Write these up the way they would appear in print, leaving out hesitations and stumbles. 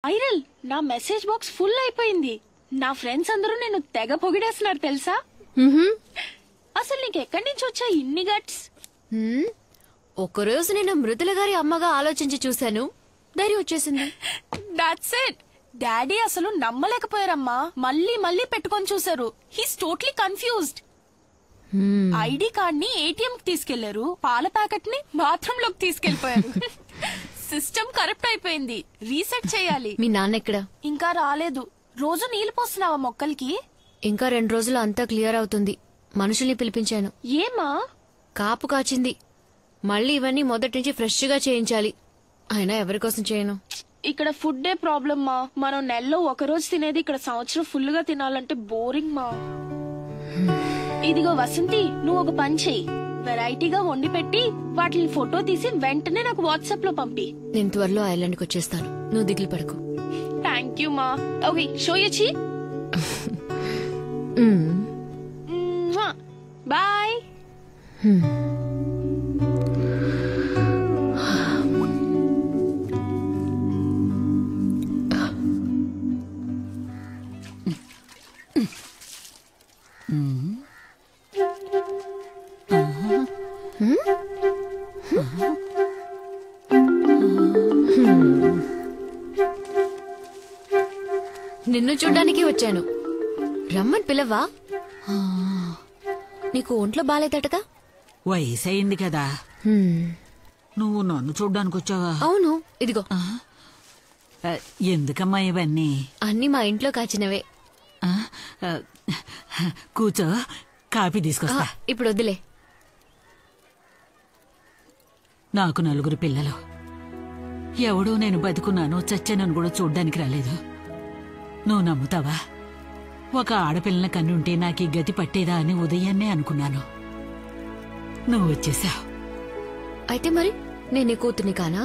ఐరల్ నా message box full అయిపోయింది. నా ఫ్రెండ్స్ అందరూ నేను తెగ పొగిడేస్తున్నారు తెలుసా. అసలు నీకు ఎక్కడి నుంచి వచ్చా ఇన్ని గట్స్? ఒకరోజు నేను మృదుల గారి అమ్మగా ఆలోచించి చూశాను, ధైర్యం వచ్చేసింది. That's it. డాడీ అసలు నమ్మలేకపోయారమ్మా. మళ్ళీ మళ్ళీ పెట్టుకొని చూసారు. He's totally confused. ID card ని ఏటీఎం కి తీసుకెళ్లారు, పాల ప్యాకెట్ ని బాత్రూమ్ లోకి తీసుకెళ్లిపోయారు. సిస్టమ్ కరప్ట్ అయిపోయింది, రీసెట్ చేయాలి. మీ నాన్న ఎక్కడా? ఇంకా రాలేదు. రోజు నీళ్లు పోస్తున్నావా మొక్కలకి? ఇంకా 2 రోజులు అంతా క్లియర్ అవుతుంది. మనుషుల్ని పిలిపించాను. ఏమా? కాపు కాచింది. మళ్ళీ ఇవన్నీ మొదటి నుంచి ఫ్రెష్ గా చేయించాలి. అయినా ఎవరి కోసం చేయను. ఇక్కడ ఫుడ్ ప్రాబ్లమ్ మా. మనం నెలలో ఒకరోజు తినేది ఇక్కడ సంవత్సరం ఫుల్ గా తినాలంటే బోరింగ్ మా. ఇదిగో వసంతి, నువ్వు ఒక పని చెయ్యి. వెరైటీగా వండి పెట్టి వాటిని ఫోటో తీసి వెంటనే నాకు వాట్సాప్ లో పంపి. నేను త్వరలో ఐలాండ్కి వచ్చేస్తాను, నువ్వు దిగులు పడకు. థ్యాంక్ యూ మా. ఓకే, షో యూ చీ. బాయ్. నిన్ను చూడ్డానికి వచ్చాను. రమ్మని పిలవా? నీకు ఒంట్లో బాలేదటగా? వయసయింది కదా. నువ్వు నన్ను చూడ్డానికి వచ్చావా? అవును, ఇదిగో. ఎందుకమ్మా ఇవన్నీ? అన్ని మా ఇంట్లో కాచినవే. కూర్చో, కాఫీ తీసుకొస్తా. ఇప్పుడు వద్దులే. నాకు 4 పిల్లలు. ఎవడూ నేను బతుకున్నాను చచ్చానని కూడా చూడ్డానికి రాలేదు. నువ్వు నమ్ముతావా? ఒక ఆడపిల్లని కన్నుంటే నాకు ఈ గతి పట్టేదా అని ఉదయాన్నే అనుకున్నాను. నువ్వు వచ్చేసావు. అయితే మరి నేనే కూతుర్ని కానా?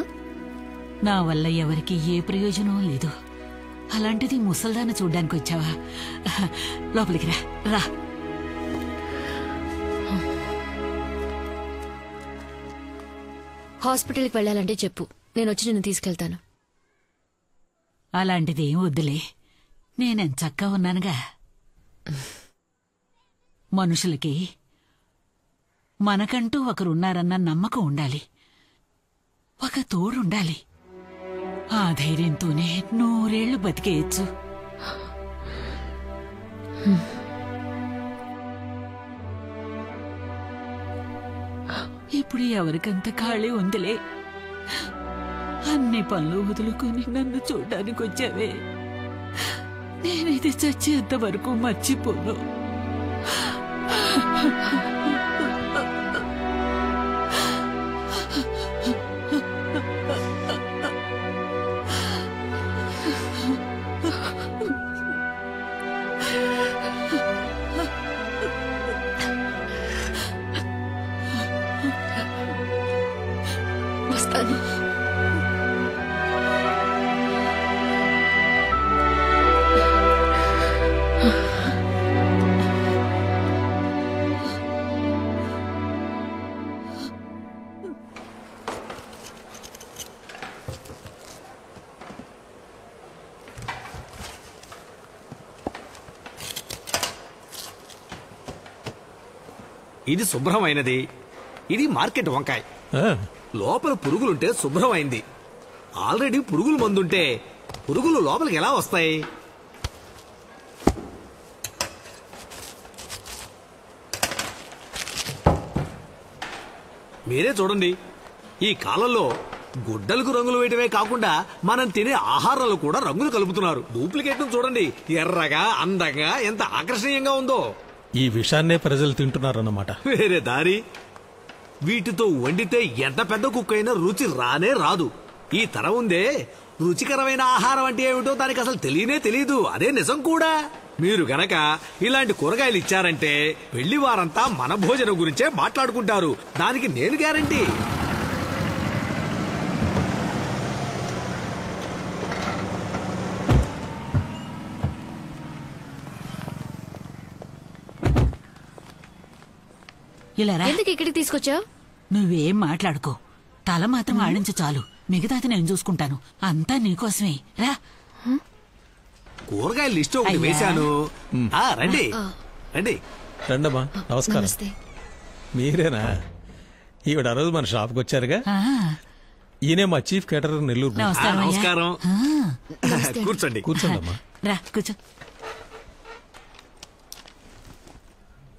నా వల్ల ఎవరికి ఏ ప్రయోజనం లేదు. అలాంటిది ముసల్దాన్ని చూడ్డానికి వచ్చావా? లోపలికి రా రా. హాస్పిటల్కి వెళ్ళాలంటే చెప్పు, నేను వచ్చి నిన్ను తీసుకెళ్తాను. అలాంటిది ఏం వద్దులే, నేనెంచక్కా ఉన్నానుగా. మనుషులకి మనకంటూ ఒకరున్నారన్న నమ్మకం ఉండాలి, ఒక తోడుండాలి. ఆ ధైర్యంతోనే 100 ఏళ్లు బతికేయచ్చు. ఇప్పుడు ఎవరికంత ఖాళీ ఉందిలే. అన్ని పనులు వదులుకొని నన్ను చూడ్డానికి వచ్చావే. నేనైతే చచ్చేంత వరకు మర్చిపోను. వస్తాను. ఇది శుభ్రమైనది, ఇది మార్కెట్ వంకాయ. లోపల పురుగులుంటే శుభ్రమైంది. ఆల్రెడీ పురుగుల మందుంటే పురుగులు లోపలికి ఎలా వస్తాయి? మీరే చూడండి, ఈ కాలంలో గుడ్డలకు రంగులు వేయటమే కాకుండా మనం తినే ఆహారాలు కూడా రంగులు కలుపుతున్నారు. డూప్లికేట్ చూడండి, ఎర్రగా అందంగా ఎంత ఆకర్షణీయంగా ఉందో. ఈ విషాన్నే ప్రజలు తింటున్నారన్నమాట. వేరే దారి. వీటితో వండితే ఎంత పెద్ద కుక్ అయినా రుచి రానే రాదు. ఈ తరం ఉందే, రుచికరమైన ఆహారం అంటే ఏమిటో దానికి అసలు తెలియనే తెలియదు. అదే నిజం కూడా. మీరు గనక ఇలాంటి కూరగాయలు ఇచ్చారంటే వెళ్లి వారంతా మన భోజనం గురించే మాట్లాడుకుంటారు. దానికి నేను గ్యారంటీ. ఇలా రా. ఎందుకు ఇక్కడికి తీసుకొచ్చావు? నువ్వేం మాట్లాడుకో, తల మాత్రం ఆడించు చాలు. మిగతాది నేను చూసుకుంటాను. అంతా నీకోసమే. రా. కూరగాయల లిస్ట్ ఒకటి వేశాను. రండి రండి. రండమ్మా, నమస్కారం. మీరేనా? ఈవిడ ఆ రోజు మన షాప్కి వచ్చారుగా. ఈయనే మా చీఫ్ కేటరర్ నెల్లూరు. నమస్కారం. కూర్చోండి. కూర్చోండమ్మా. రా కూర్చో.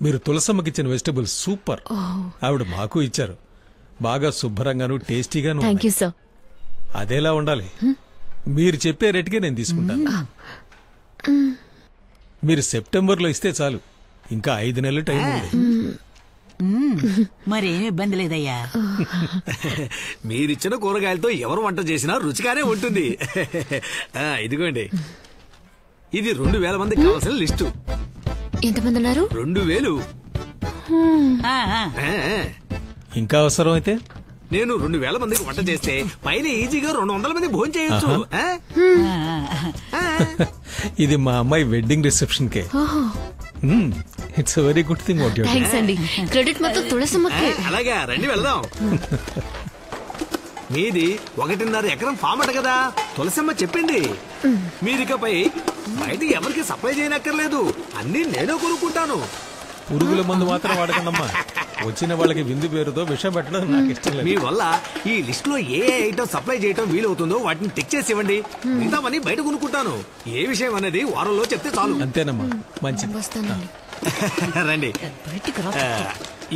మీరు తులసమ్మకి ఇచ్చిన వెజిటబుల్స్ సూపర్. ఆవిడ మాకు ఇచ్చారు. బాగా శుభ్రంగాను టేస్టీగాను. Thank you sir. అదేలా ఉండాలి. మీరు చెప్పే రేటుకే నేను తీసుకుంటాను. మీరు సెప్టెంబర్లో ఇస్తే చాలు. ఇంకా 5 నెలలు టైం ఉంది. మరేం ఇబ్బంది లేదయ్యా. మీరిచ్చిన కూరగాయలతో ఎవరు వంట చేసినా రుచిగానే ఉంటుంది. ఇదిగోండి, ఇది 2000 మందికి కావాల్సిన లిస్టు. ఎంతమంది ఉన్నారు? 2000. ఇంకా అవసరం అయితే నేను 2000 మందికి వంట చేస్తే పైన ఈజీగా 200 మంది భోజనం చేయొచ్చు. ఇది మా అమ్మాయి wedding reception K. It's very good thing. Thanks అండి. క్రెడిట్ మొత్తం తులసమ్మకే. అలాగా, రండి వెళ్దాం. మీది 1.5 ఎకరం ఫామ్ అట కదా, తులసమ్మ చెప్పింది. మీరికపై బయట ఎవరికి సప్లై చేయనక్కర్లేదు, అన్ని నేనే కొనుక్కుంటాను. పురుగుల మందు మాత్రం వాడకండమ్మా. వచ్చిన వాళ్ళకి విందు పేరుతో విషం పెట్టడం నాకు ఇష్టం లేదు. మీ వల్ల ఈ లిస్ట్ లో ఏ ఐటమ్ సప్లై చేయటం వీలవుతుందో వాటిని టిక్ చేసి ఇవ్వండి. మిగతామని బయట కొనుక్కుంటాను. ఏ విషయం అనేది వారంలో చెప్తే చాలు. అంతేనమ్మా, మంచిది. రండి.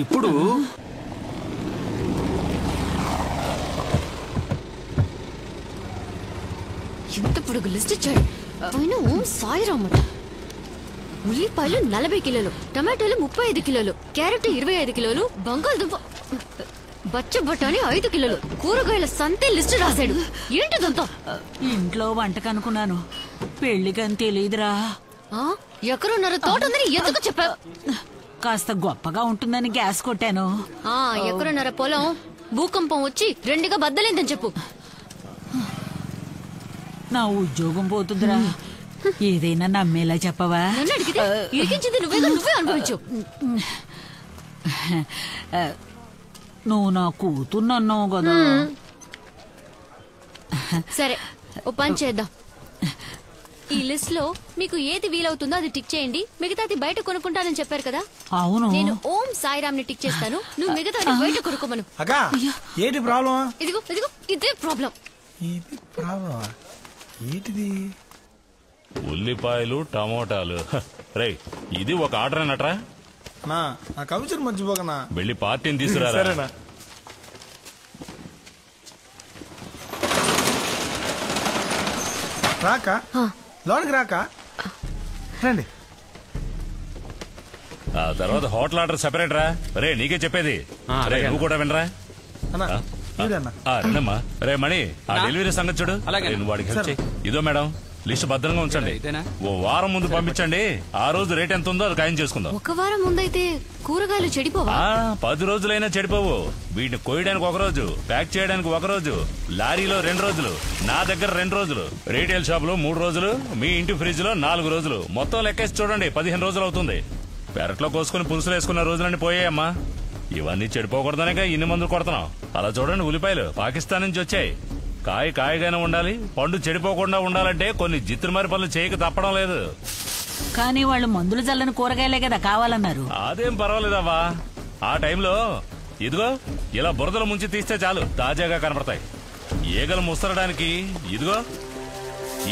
ఇప్పుడు ఎంత పొడుగు లిస్ట్ ఇచ్చాడు. సాయిరామట. ఉల్లిపాయలు 40 కిలోలు, టమాటాలు 35 కిలోలు, క్యారెట్ 25 కిలోలు, బంగాళదుంప బచ్చ బఠానీ 5 కిలోలు, కూరగాయల సంతే లిస్ట్ రాశాడు. ఏంటిదంతా? ఇంట్లో వంటకనుకున్నాను, పెళ్లికని తెలియదురా. ఎకరున్నర తోట ఉందని ఎందుకు చెప్పావు? కాస్త గొప్పగా ఉంటుందని గ్యాస్ కొట్టాను. ఎకరున్నర పొలం భూకంపం వచ్చి 2గా బద్దలేందని చెప్పు. నా ఉద్యోగం పోతుందిరా. ఏదైనా నమ్మేలా చెప్పవా? నన్ను అడిగితే ఇరికించింది నువ్వే అనుభవించు. నువ్వు నా కూతుర్నన్నావు కదా. సరే, ఓ పని చేద్దాం. ఈ లిస్ట్ లో మీకు ఏది వీలవుతుందో అది టిక్ చేయండి. మిగతాది బయట కొనుక్కుంటానని చెప్పారు కదా. అవును. నేను ఓం సాయిరామ్ ని టిక్ చేస్తాను, నువ్వు మిగతా బయట కొనుక్కోమను. ఏంటి ప్రాబ్లం? ఇదిగో ఇదే ప్రాబ్లం. ఏంటిది? ఉల్లిపాయలు, టమోటాలు. రేయ్, ఇది ఒక ఆర్డర్ అన్నట్రా. నా కమిషన్ మర్చిపోకనా. వెళ్ళి పార్టీని తీసుకురారా. రాక లోనికి రాక రండి. ఆ తర్వాత హోటల్ ఆర్డర్ సెపరేట్ రా. రే, నీకే చెప్పేది. రే, నువ్వు కూడా వినరా. రండమ్మా. రే మణి, ఆ డెలివరీ సంగతి చూడు. నువ్వు వాడికి హెల్ప్ చేయి. ఇదో మేడం, లిస్ట్ భద్రంగా ఉంచండి. ఓ వారం ముందు పంపించండి. ఆ రోజు రేట్ ఎంత ఉందో అది ఖాయం చేసుకుందాం. ఒక వారం ముందైతే కూరగాయలు చెడిపోవా? 10 రోజులైనా చెడిపోవు. వీటిని కోయడానికి 1 రోజు, ప్యాక్ చేయడానికి 1 రోజు, లారీలో 2 రోజులు, నా దగ్గర 2 రోజులు, రీటైల్ షాప్ లో 3 రోజులు, మీ ఇంటి ఫ్రిడ్జ్ లో 4 రోజులు. మొత్తం లెక్కేసి చూడండి, 15 రోజులు అవుతుంది. పెరట్లో కోసుకుని పులుసులు వేసుకున్న రోజులన్నీ పోయాయమ్మా. ఇవన్నీ చెడిపోకూడదనేగా ఇన్ని మందులు కొడుతున్నాం. అలా చూడండి, ఉల్లిపాయలు పాకిస్తాన్ నుంచి వచ్చాయి. కాయగానే ఉండాలి, పండు చెడిపోకుండా ఉండాలంటే కొన్ని జిత్తుమారి పనులు చేయక తప్పడం లేదు. కానీ వాళ్ళు మందులు చల్లని కూరగాయలే కదా కావాలన్నారు. అదేం పర్వాలేదవ్వా. ఆ టైంలో ఇదిగో ఇలా బురదలు ముంచి తీస్తే చాలు, తాజాగా కనపడతాయి. ఈగలు ముస్తరడానికి ఇదిగో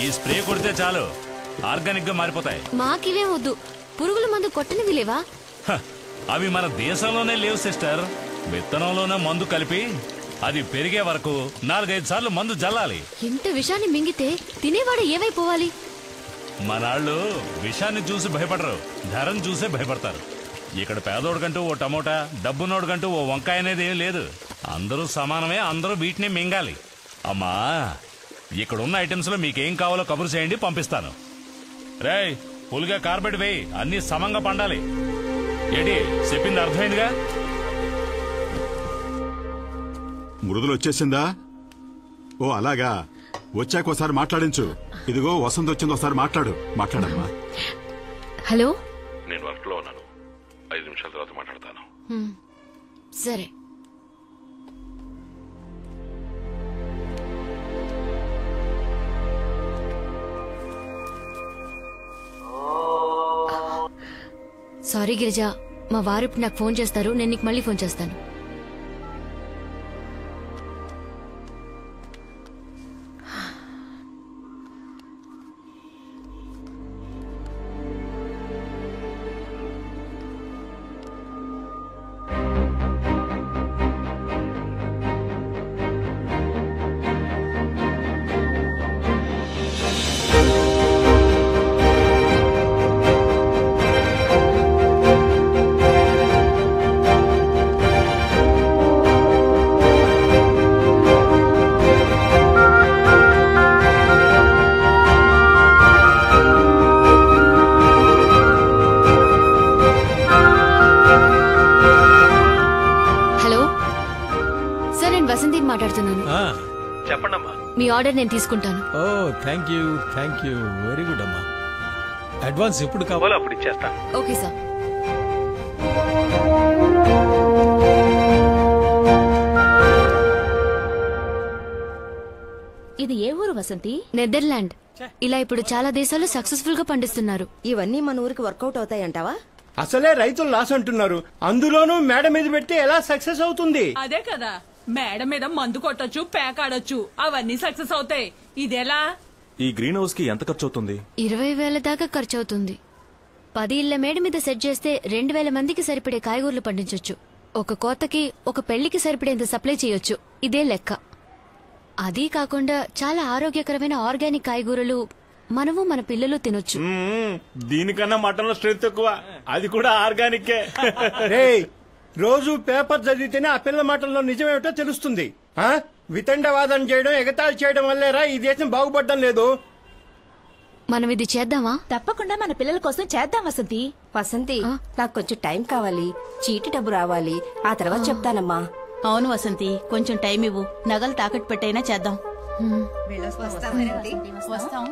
ఈ స్ప్రే కొడితే చాలు, ఆర్గానిక్ గా మారిపోతాయి. మాకివే వద్దు. పురుగుల మందు కొట్టనివి లేవా? అవి మన దేశంలోనే లేవు సిస్టర్. విత్తనంలోనే మందు కలిపి అది పెరిగే వరకు 4-5 సార్లు మందు జల్లాలి. ఇంత విషాన్ని మింగితే తినేవాడు ఏమైపోవాలి? మనాళ్ళు విషాన్ని చూసి భయపడరు, ధరను చూసే భయపడతారు. ఇక్కడ పేదోడికంటూ ఓ టమోటా, డబ్బునోడికంటూ ఓ వంకాయ అనేది ఏం లేదు. అందరూ సమానమే, అందరూ వీటిని మింగాలి. అమ్మా, ఇక్కడున్న ఐటమ్స్ లో మీకేం కావాలో కబురు చేయండి, పంపిస్తాను. రేయ్, పులిగా కార్బెట్ వేయి, అన్ని సమంగా పండాలి. ఏంటి చెప్పింది అర్థమైందిగా? మృదులు వచ్చేసిందా? ఓ అలాగా, వచ్చాక ఒకసారి మాట్లాడించు. ఇదిగో వసంత్ వచ్చింది, ఒకసారి మాట్లాడమ్మా. హలో, నేను వర్క్ లో ఉన్నాను, 5 నిమిషాల తర్వాత మాట్లాడతాను. సరే. సారీ గిరిజ, మా వారు ఇప్పుడు నాకు ఫోన్ చేస్తారు, నేను నీకు మళ్ళీ ఫోన్ చేస్తాను. చెప్పండమ్మా. మీ ఆర్డర్ నేను తీసుకుంటాను. ఓ థ్యాంక్ యూ వెరీ గుడ్ అమ్మా. అడ్వాన్స్ ఎప్పుడు కావాలో అప్పుడు ఇచ్చేస్తాను. Okay sir. ఇది ఏ ఊరు వసంతి? నెదర్లాండ్. ఇలా ఇప్పుడు చాలా దేశాలు సక్సెస్ఫుల్ గా పండిస్తున్నారు. ఇవన్నీ మన ఊరికి వర్కౌట్ అవుతాయంటావా? అసలే రైతులు లాస్ అంటున్నారు, అందులోనూ మేడ మీద పెడితే ఎలా సక్సెస్ అవుతుంది? అదే కదా, మేడ మీద మందు కొట్టొచ్చు, పేకాడొచ్చు, అవన్నీ సక్సెస్ అవుతాయి. ఇదెలా? ఈ గ్రీన్ హౌస్ కి ఎంత ఖర్చు అవుతుంది? 20,000 దాకా ఖర్చు అవుతుంది. 10 ఇళ్ల మేడ మీద సెట్ చేస్తే 2,000 మందికి సరిపడే కాయగూరలు పండించొచ్చు. ఒక కోతకి, ఒక పెళ్లికి సరిపడేంత సప్లై చేయొచ్చు. ఇదే లెక్క. అదీ కాకుండా చాలా ఆరోగ్యకరమైన ఆర్గానిక్ కాయగూరలు మనము మన పిల్లలు తినొచ్చు. దీనికన్నా మటన్ లో స్ట్రెంత్ ఎక్కువ, అది కూడా ఆర్గానిక్. రోజు పేపర్ చదివితేనే ఆ పిల్ల మాటల్లో నిజమేమిటో తెలుస్తుంది. వితండవాదం చేయడం, ఎగతాళి చేయడం వల్లేరా ఈ దేశం బాగుపడడం లేదు. మనం ఇది చేద్దామా? తప్పకుండా మన పిల్లల కోసం చేద్దాం వసంతి. వసంతి, నాకు కొంచెం టైం కావాలి, చీటి డబ్బు రావాలి, ఆ తర్వాత చెప్తానమ్మా. అవును వసంతి, కొంచెం టైం ఇవ్వు, నగలు తాకట్టు పెట్టైనా చేద్దాం. వస్తాం.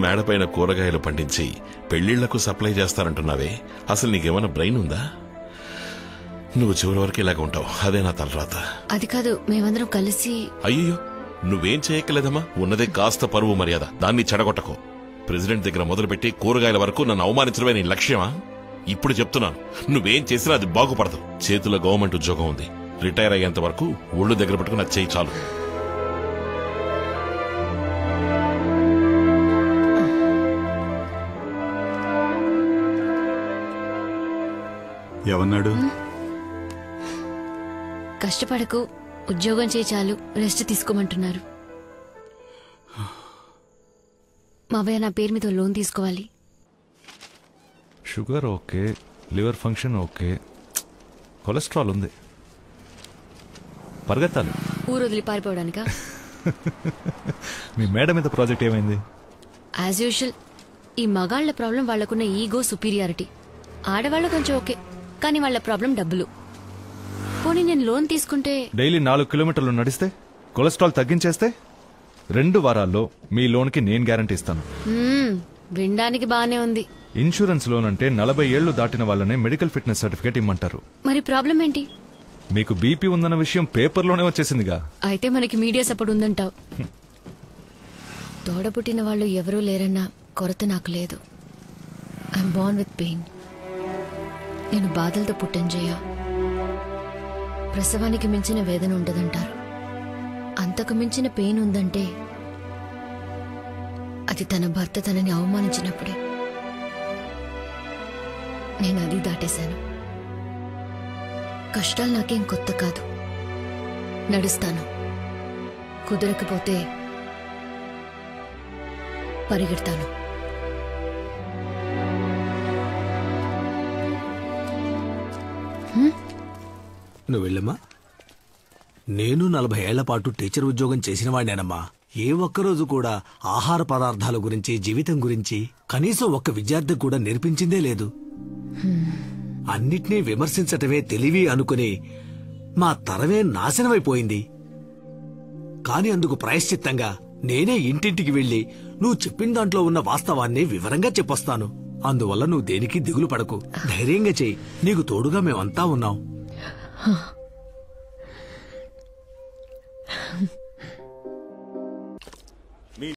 మేడపైన కూరగాయలు పండించి పెళ్లిళ్లకు సప్లై చేస్తానంటున్నావే, అసలు నీకేమైనా బ్రెయిన్ ఉందా? నువ్వు చివరి వరకు ఇలాగ ఉంటావు, అదే నా తలరాత. అది కాదు, మేమందరం కలిసి. అయ్యో, నువ్వేం చేయక్కలేదమ్మా, ఉన్నదే కాస్త పరువు మర్యాద, దాన్ని చెడగొట్టకు. ప్రెసిడెంట్ దగ్గర మొదలుపెట్టి కూరగాయల వరకు నన్ను అవమానించడమే నీ లక్ష్యమా? ఇప్పుడు చెప్తున్నాను, నువ్వేం చేసినా అది బాగుపడదు. చేతిలో గవర్నమెంట్ ఉద్యోగం ఉంది, రిటైర్ అయ్యేంత వరకు ఒళ్ళు దగ్గర పెట్టుకుని అది చేయి చాలు. ఏమన్నాడు? కష్టపడకు, ఉద్యోగం చేయి చాలు, రెస్ట్ తీసుకోమంటున్నారు. మావయ్య నా పేరు మీద లోన్ తీసుకోవాలి. Sugar okay, liver function okay, cholesterol ఉంది, పరిగెత్తాలి. ఊరు వదిలి పారిపోవడానికా? మీ మేడ మీద ప్రాజెక్ట్ ఏమైంది? యాజ్ యూజువల్, ఈ మగాళ్ల ప్రాబ్లం వాళ్లకున్న ఈగో, సుపీరియారిటీ. ఆడవాళ్ళు కొంచెం ఓకే, కానీ వాళ్ళ ప్రాబ్లం డబ్బులు. పోనీ నేను లోన్ తీసుకుంటే డైలీ 4 కిలోమీటర్లు నడిస్తే, కొలెస్ట్రాల్ తగ్గించేస్తే 2 వారాల్లో మీ లోన్ కి నేను గ్యారంటీ ఇస్తాను. వినడానికి బానే ఉంది. ఇన్సూరెన్స్ లోన్ అంటే 40 ఏళ్లు దాటిన వాళ్ళనే మెడికల్ ఫిట్నెస్ సర్టిఫికేట్ ఇమ్మంటారు. మరి ప్రాబ్లం ఏంటి? మీకు బీపీ ఉందన్న విషయం పేపర్లోనే వచ్చేసిందిగా. అయితే మనకి మీడియా సపోర్ట్ ఉందంటావు. తోడబుట్టిన వాళ్ళు ఎవరూ లేరన్న కొరత నాకు లేదు. I'm Born with pain. నేను బాధలతో పుట్టంజయ్యా. ప్రసవానికి మించిన వేదన ఉండదంటారు. అంతకు మించిన పెయిన్ ఉందంటే అది తన భర్త తనని అవమానించినప్పుడే. నేను అది దాటేశాను. కష్టాలు నాకేం కొత్త కాదు. నడుస్తాను, కుదరకపోతే పరిగెడతాను. నువ్వు వెళ్ళమ్మా. నేను 40 ఏళ్ల పాటు టీచర్ ఉద్యోగం చేసిన వాడినేనమ్మా. ఏ ఒక్కరోజు కూడా ఆహార పదార్థాల గురించి, జీవితం గురించి కనీసం ఒక్క విద్యార్థి కూడా నేర్పించిందే లేదు. అన్నిటినీ విమర్శించటమే తెలివి అనుకుని మా తరమే నాశనమైపోయింది. కాని అందుకు ప్రాయశ్చిత్తంగా నేనే ఇంటింటికి వెళ్లి నువ్వు చెప్పిన దాంట్లో ఉన్న వాస్తవాన్ని వివరంగా చెప్పొస్తాను. అందువల్ల నువ్వు దేనికి దిగులు పడకు, ధైర్యంగా చెయ్యి. నీకు తోడుగా మేమంతా ఉన్నాం.